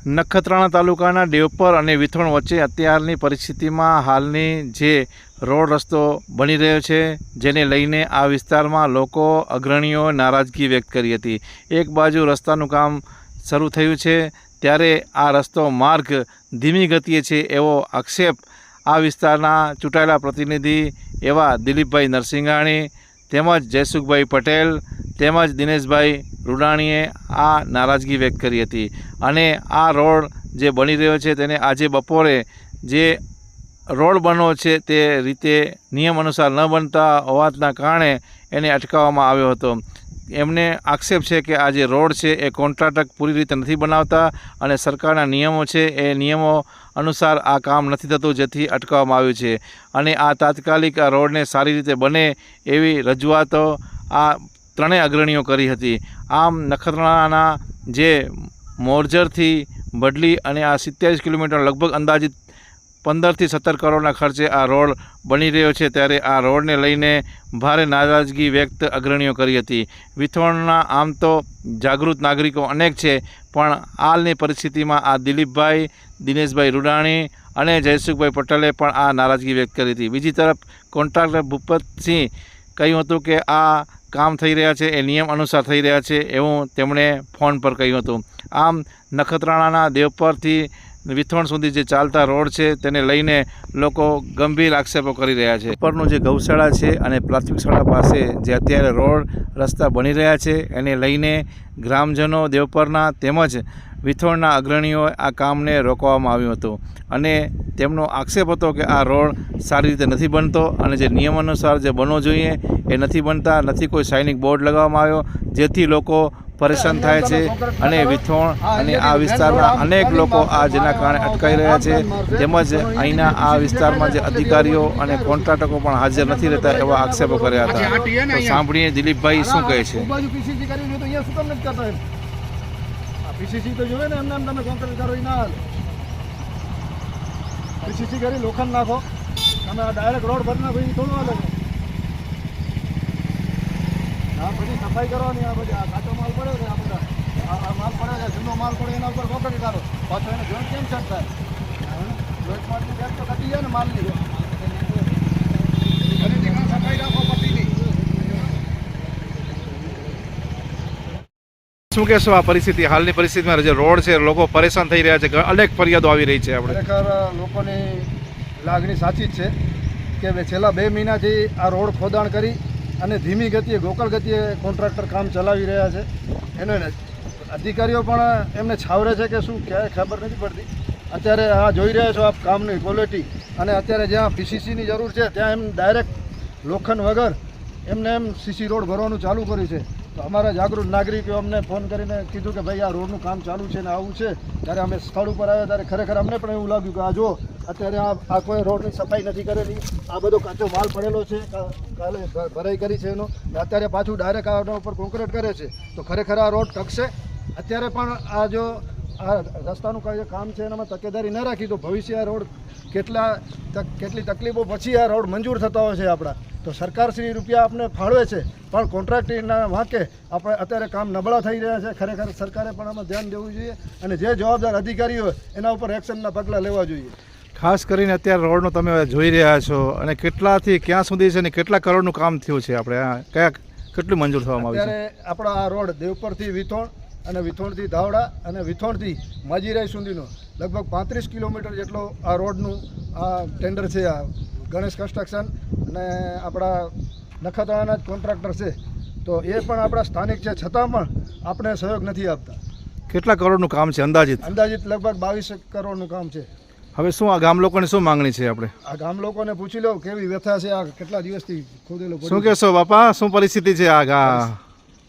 નખત્રાણા તાલુકાના દેવપર અને વિથોણ વચ્ચે અત્યારની પરિસ્થિતિમાં હાલની જે રોડ રસ્તો બની રહ્યો છે, જેને લઈને આ વિસ્તારમાં લોકો અગ્રણીઓ નારાજગી વ્યક્ત કરી હતી। એક બાજુ રસ્તાનું કામ શરૂ થયું છે ત્યારે આ રસ્તો માર્ગ ધીમી ગતિએ છે એવો આક્ષેપ આ વિસ્તારના ચૂંટાયેલા પ્રતિનિધિ એવા દિલીપભાઈ નરસિંઘાણી તેમજ જયસુખભાઈ પટેલ તેમજ દિનેશભાઈ રૂડાણીએ આ નારાજગી વ્યક્ત કરી હતી અને આ રોડ જે બની રહ્યો છે તેને આજે બપોરે જે રોડ બનવો છે તે રીતે નિયમ અનુસાર ન બનતા હોવાના કારણે એને અટકાવવામાં આવ્યો હતો। એમને આક્ષેપ છે કે આ જે રોડ છે એ કોન્ટ્રાક્ટર પૂરી રીતે નથી બનાવતા અને સરકારના નિયમો છે એ નિયમો અનુસાર આ કામ નથી થતું, જેથી અટકાવવામાં આવ્યું છે અને આ તાત્કાલિક આ રોડને સારી રીતે બને એવી રજૂઆતો આ ત્રણેય અગ્રણીઓ કરી હતી। આમ નખત્રાણાના જે મોરજરથી બડલી અને આ 27 કિલોમીટર લગભગ અંદાજિત 15 થી 17 કરોડના ખર્ચે આ રોડ બની રહ્યો છે ત્યારે આ રોડને લઈને ભારે નારાજગી વ્યક્ત અગ્રણીઓ કરી હતી। વિથોણના આમ તો જાગૃત નાગરિકો અનેક છે, પણ હાલની પરિસ્થિતિમાં આ દિલીપભાઈ, દિનેશભાઈ રૂડાણી અને જયસુખભાઈ પટેલે પણ આ નારાજગી વ્યક્ત કરી હતી। બીજી તરફ કોન્ટ્રાક્ટર ભૂપતસિંહ કહ્યું હતું કે આ કામ થઈ રહ્યા છે એ નિયમ અનુસાર થઈ રહ્યા છે એવું તેમણે ફોન પર કહ્યું હતું। આમ નખત્રાણાના દેવપરથી વિથોણ સુધી જે ચાલતા રોડ છે તેને લઈને લોકો ગંભીર આક્ષેપો કરી રહ્યા છે। ઉપરનું જે ગૌશાળા છે અને પ્રાથમિક શાળા પાસે જે અત્યારે રોડ રસ્તા બની રહ્યા છે એને લઈને ગ્રામજનો દેવપરના તેમજ વિથોણના અગ્રણીઓ આ કામને રોકવામાં આવ્યું હતું અને તેમનો આક્ષેપ હતો કે આ રોડ સારી રીતે નથી બનતો અને જે નિયમ અનુસાર જે બનવો જોઈએ એ નથી બનતા, નથી કોઈ સાઇનિક બોર્ડ લગાવવામાં આવ્યો, જેથી લોકો પરેશાન થાય છે અને વિથોણ અને આ વિસ્તારના અનેક લોકો આ જેના કારણે અટકાઈ રહ્યા છે તેમજ અહીંના આ વિસ્તારમાં જે અધિકારીઓ અને કોન્ટ્રાક્ટરો પણ હાજર નથી રહેતા એવા આક્ષેપો કર્યા હતા। તો સાંભળીએ દિલીપભાઈ શું કહે છે। પીસીસી તો જોવે ને, એમને તમે કોન્ટ્રાક્ટ કરો ના હાલે। પીસીસી કરી લોખંડ નાખો, તમે આ ડાયરેક્ટ રોડ ભરના ભાઈ થોડું હાલે। આ બધી સફાઈ કરવાની, આ બધી આ કાચો માલ પડે છે, આ બધા આ માલ પડે છે, જૂનો માલ પડે એના ઉપર કોન્ટ્રાક્ટ કરો, પાછો એને જોઈન્ટ કેમ સેટ થાય? જોઈન્ટ માર્ટની ગેસ તો કાઢી જાય ને માલની સફાઈ રાખો પટ્ટીની। શું કહેશો આ પરિસ્થિતિ, હાલની પરિસ્થિતિમાં જે રોડ છે લોકો પરેશાન થઈ રહ્યા છે, અનેક ફરિયાદો આવી રહી છે? આપણે ખરેખર લોકોની લાગણી સાચી જ છે કે છેલ્લા 2 મહિનાથી આ રોડ ખોદાણ કરી અને ધીમી ગતિએ ગોકળ ગતિએ કોન્ટ્રાક્ટર કામ ચલાવી રહ્યા છે। એને અધિકારીઓ પણ એમને છાવરે છે કે શું ક્યાંય ખબર નથી પડતી। અત્યારે આ જોઈ રહ્યા છો આપ કામની ક્વોલિટી, અને અત્યારે જ્યાં પીસીસીની જરૂર છે ત્યાં એમ ડાયરેક્ટ લોખંડ વગર એમને એમ સીસી રોડ ભરવાનું ચાલુ કર્યું છે। તો અમારા જાગૃત નાગરિકો અમને ફોન કરીને કીધું કે ભાઈ આ રોડનું કામ ચાલુ છે ને આવું છે, ત્યારે અમે સ્થળ ઉપર આવ્યા ત્યારે ખરેખર અમને પણ એવું લાગ્યું કે આ જો અત્યારે આ કોઈ રોડની સફાઈ નથી કરેલી, આ બધો કાચો માલ પડેલો છે, કાલે ભરાઈ કરી છે એનો, અત્યારે પાછું ડાયરેક્ટ આના ઉપર કોન્ક્રીટ કરે છે, તો ખરેખર આ રોડ ટકશે। અત્યારે પણ આ જો આ રસ્તાનું કામ છે એનામાં તકેદારી ન રાખી તો ભવિષ્ય આ રોડ કેટલી તકલીફો પછી આ રોડ મંજૂર થતા હોય છે આપણા। તો સરકારશ્રી રૂપિયા આપણે ફાળવે છે પણ કોન્ટ્રાક્ટરના વાંકે આપણે અત્યારે કામ નબળા થઈ રહ્યા છે। ખરેખર સરકારે પણ આમાં ધ્યાન દેવું જોઈએ અને જે જવાબદાર અધિકારીઓ હોય એના ઉપર એક્શનના પગલાં લેવા જોઈએ। ખાસ કરીને અત્યારે રોડનું તમે જોઈ રહ્યા છો અને કેટલાથી ક્યાં સુધી છે અને કેટલા કરોડનું કામ થયું છે, આપણે કેટલું મંજૂર થવામાં આવ્યું છે? અત્યારે આપણા આ રોડ દેવપરથી વિથોણ અને વિથોણથી ધાવડા અને વિથોણથી માજીરાઈ સુધીનો લગભગ 35 કિલોમીટર જેટલો આ રોડનું આ ટેન્ડર છે। આ ગણેશ કન્સ્ટ્રક્શન અને આપણા નખત્રાણાના જ કોન્ટ્રાક્ટર છે, તો એ પણ આપણા સ્થાનિક છે, છતાં પણ આપણે સહયોગ નથી આપતા। કેટલા કરોડનું કામ છે અંદાજિત? અંદાજિત લગભગ 22 કરોડનું કામ છે। હવે શું આ ગામ લોકોની શું માંગણી છે? આપણે આ ગામ લોકોને પૂછી લો કેવી વ્યથા છે, આ કેટલા દિવસથી ખોદેલું। શું કહેશો બાપા, શું પરિસ્થિતિ છે? આ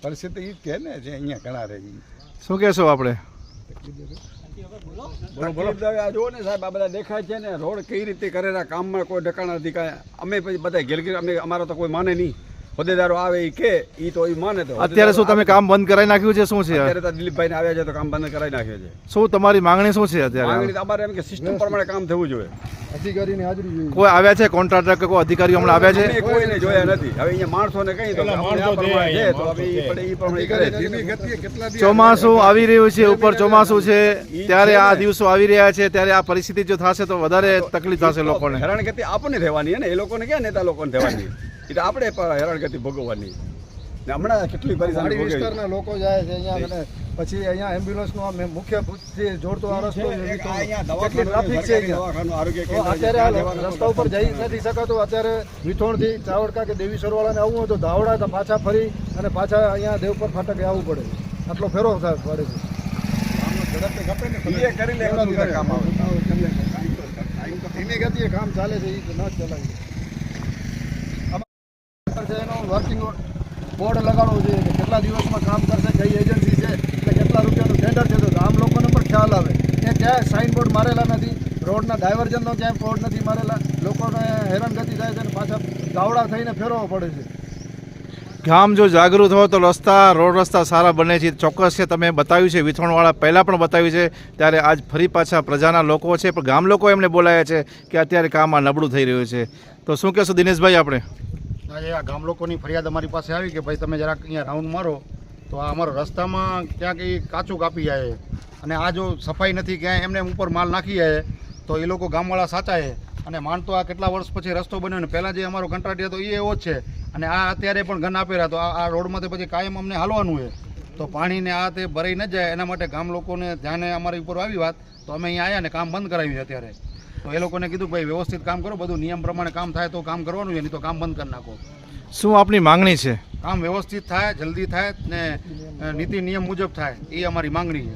પરિસ્થિતિ એ જ કે ને જે અહીંયા ઘણા રહી। શું કહેશો આપણે? આ જુઓ ને સાહેબ, આ બધા દેખાય છે ને રોડ કઈ રીતે કરેલા કામમાં કોઈ ઢકાણા નથી કાંઈ। અમે પછી બધા ઘેર અમે અમારા તો કોઈ માને નહીં, હોદ્દેદારો આવે એ કે એ તો એ માને તો અત્યારે શું તમે કામ બંધ કરાવી નાખ્યું છે? શું છે અત્યારે તો દિલીપભાઈ આવ્યા છે તો કામ બંધ કરાવી નાખ્યો છે. શું તમારી માંગણી શું છે અત્યારે? માંગણી તો અમારે એમ કે સિસ્ટમ પ્રમાણે કામ થવું જોઈએ. અધિકારીની હાજરી જોઈએ. કોઈ આવ્યા છે કોન્ટ્રાક્ટર કે કોઈ અધિકારીઓ હમણાં આવ્યા અમને છે? કોઈને જોયા નથી. હવે અહીંયા માણસોને કહી તો આપણે આ પ્રમાણે છે તો હવે ઈ પડે ઈ પ્રમાણે કરે. ધીમી ગતિએ કેટલા દી ચોમાસું આવી રહ્યું છે, ઉપર ચોમાસું છે, ત્યારે આ દિવસો આવી રહ્યા છે, ત્યારે આ પરિસ્થિતિ જો થશે તો વધારે તકલીફ થશે લોકોને. હેરાનગતિ આપણને રહેવાની છે ને, એ લોકોને ક્યાં નેતા લોકોને થવાની? એ તો આપણે હેરાનગતિ ભોગવવાની. ને હમણાં કેટલી પરેશાની પહાડી ભોગવી. વિસ્તારના લોકો જાય છે અહીંયા અને પછી અહીંયા એમ્બ્યુલન્સનો આ મુખ્ય ભુજથી જોડતો આ રસ્તો છે. કેટલી ટ્રાફિક છે અહીંયા. દવાખાનું, આરોગ્ય તો કેન્દ્ર છે, અત્યારે ત્યાં આ રસ્તા ઉપર જઈ નથી શકાતું. અત્યારે વિથોણથી ચાવડકા કે દેવી સરવાળાને આવવું હોય તો ધાવડા તો પાછા ફરી અને પાછા અહીંયા દેવપર ફાટકે આવવું પડે. આટલો ફેરો થાય પડે છે. ઈ કરી લે એટલું બધા કામ આવે. ધીમી ગતિએ કામ ચાલે છે એ ન ચલાવી છે. એનો વર્કિંગ બોર્ડ લગાડવું જોઈએ કે કેટલા દિવસમાં કામ કરશે, કઈ એજન્સી છે, એટલે કેટલા રૂપિયાનું ટેન્ડર છે, તો આમ લોકોને પણ ખ્યાલ આવે. એ ક્યાંય સાઇન બોર્ડ મારેલા નથી, રોડના ડાયવર્ઝનનો ક્યાંય બોર્ડ નથી મારેલા. લોકોને હેરાનગતિ થાય છે અને પાછા ગાવડા થઈને ફેરવવો પડે છે. ગામ જો જાગૃત હોય તો રોડ રસ્તા સારા બને છે. ચોક્કસ છે, તમે બતાવ્યું છે, વિથોણવાળા પહેલાં પણ બતાવ્યું છે, ત્યારે આજ ફરી પાછા પ્રજાના લોકો છે, પણ ગામ લોકો એમને બોલાયા છે કે અત્યારે કામ આ નબળું થઈ રહ્યું છે. તો શું કહેશો દિનેશભાઈ આપણે? આજે આ ગામ લોકોની ફરિયાદ અમારી પાસે આવી કે ભાઈ તમે જરાક અહીંયા રાઉન્ડ મારો તો આ અમારો રસ્તામાં ક્યાંક એ કાચું કાપી જાય અને આ જો સફાઈ નથી, ક્યાંય એમને ઉપર માલ નાખી જાય તો એ લોકો ગામવાળા સાચા છે. અને માન તો આ કેટલા વર્ષ પછી રસ્તો બન્યો ને પહેલાં જે અમારો કંટ્રાક્ટર હતો એ એવો જ છે અને આ અત્યારે પણ ગન આપેલા તો આ રોડમાંથી પછી કાયમ અમને હાલવાનું છે. તો પાણીને આ તે ભરાઈ ન જાય એના માટે ગામ લોકોને ધ્યાને અમારી ઉપર આવી વાત તો અમે અહીંયા આવ્યા ને કામ બંધ કરાવ્યું છે અત્યારે. તો એ લોકોને કીધું ભાઈ વ્યવસ્થિત કામ કરો, બધું નિયમ પ્રમાણે કામ થાય તો કામ કરવાનું છે, નહીં તો કામ બંધ કરી નાખો. શું આપની માંગણી છે? કામ વ્યવસ્થિત થાય, જલ્દી થાય ને નીતિ નિયમ મુજબ થાય એ અમારી માંગણી છે.